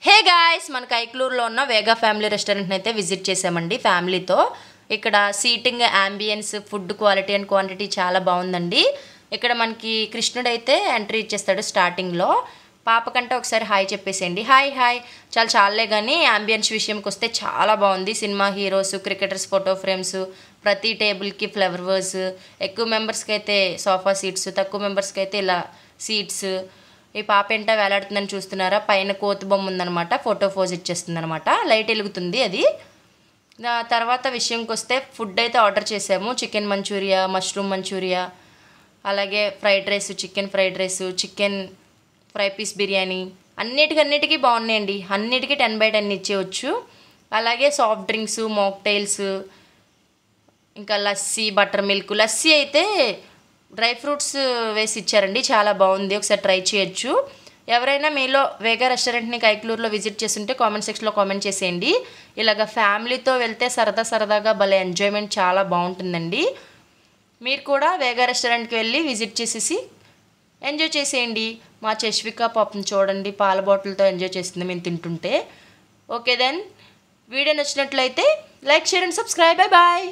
Hey guys, మన కైక్లూరులో ఉన్న వేగా family రెస్టారెంట్ని అయితే విజిట్ చేసామండి ఫ్యామిలీతో. ఇక్కడ seating, ambience, food quality and quantity చాలా బాగుందండి. ఇక్కడ మనకి కృష్ణుడు అయితే ఎంట్రీ ఇచ్చేస్తాడు స్టార్టింగ్లో. పాప కంటే ఒకసారి హాయ్ చెప్పేసేయండి. Hi hi. చాలే కానీ అంబియన్స్ విషయంకి వస్తే చాలా బాగుంది. Cinema heroes, cricketers photo frames, ప్రతి టేబుల్కి ఫ్లవర్స్, ఎక్కువ మెంబర్స్కి అయితే సోఫా సీట్స్, తక్కువ మెంబర్స్కి అయితే ఇలా సీట్స్. ఈ పాప ఏంటో వేలాడుతుందని చూస్తున్నారా? పైన కోతి బొమ్మ ఉందనమాట, ఫోటో పోజ్ ఇచ్చేస్తుంది అనమాట, లైట్ వెలుగుతుంది అది. తర్వాత విషయంకి వస్తే ఫుడ్ అయితే ఆర్డర్ చేసాము. చికెన్ మంచూరియా, మష్రూమ్ మంచూరియా, అలాగే fried rice, chicken fried rice, chicken fry piece biryani, అన్నిటికీ బాగున్నాయండి. అన్నిటికీ 10/10 ఇచ్చేయచ్చు. అలాగే సాఫ్ట్ డ్రింక్స్, మాక్టైల్స్, ఇంకా లస్సీ, బటర్ మిల్క్. లస్సీ అయితే డ్రై ఫ్రూట్స్ వేసి ఇచ్చారండి, చాలా బాగుంది, ఒకసారి ట్రై చేయొచ్చు. ఎవరైనా మీలో వేగా రెస్టారెంట్ని కైక్లూరులో విజిట్ చేస్తుంటే కామెంట్ సెక్షన్లో కామెంట్ చేసేయండి. ఇలాగ ఫ్యామిలీతో వెళ్తే సరదాగా భలే ఎంజాయ్మెంట్ చాలా బాగుంటుందండి. మీరు కూడా వేగా రెస్టారెంట్కి వెళ్ళి విజిట్ చేసేసి ఎంజాయ్ చేసేయండి. మా చష్విక పాపం చూడండి, పాల బాటిల్తో ఎంజాయ్ చేస్తుంది మేము తింటుంటే. ఓకే దెన్, వీడియో నచ్చినట్లయితే like, share and subscribe. Bye.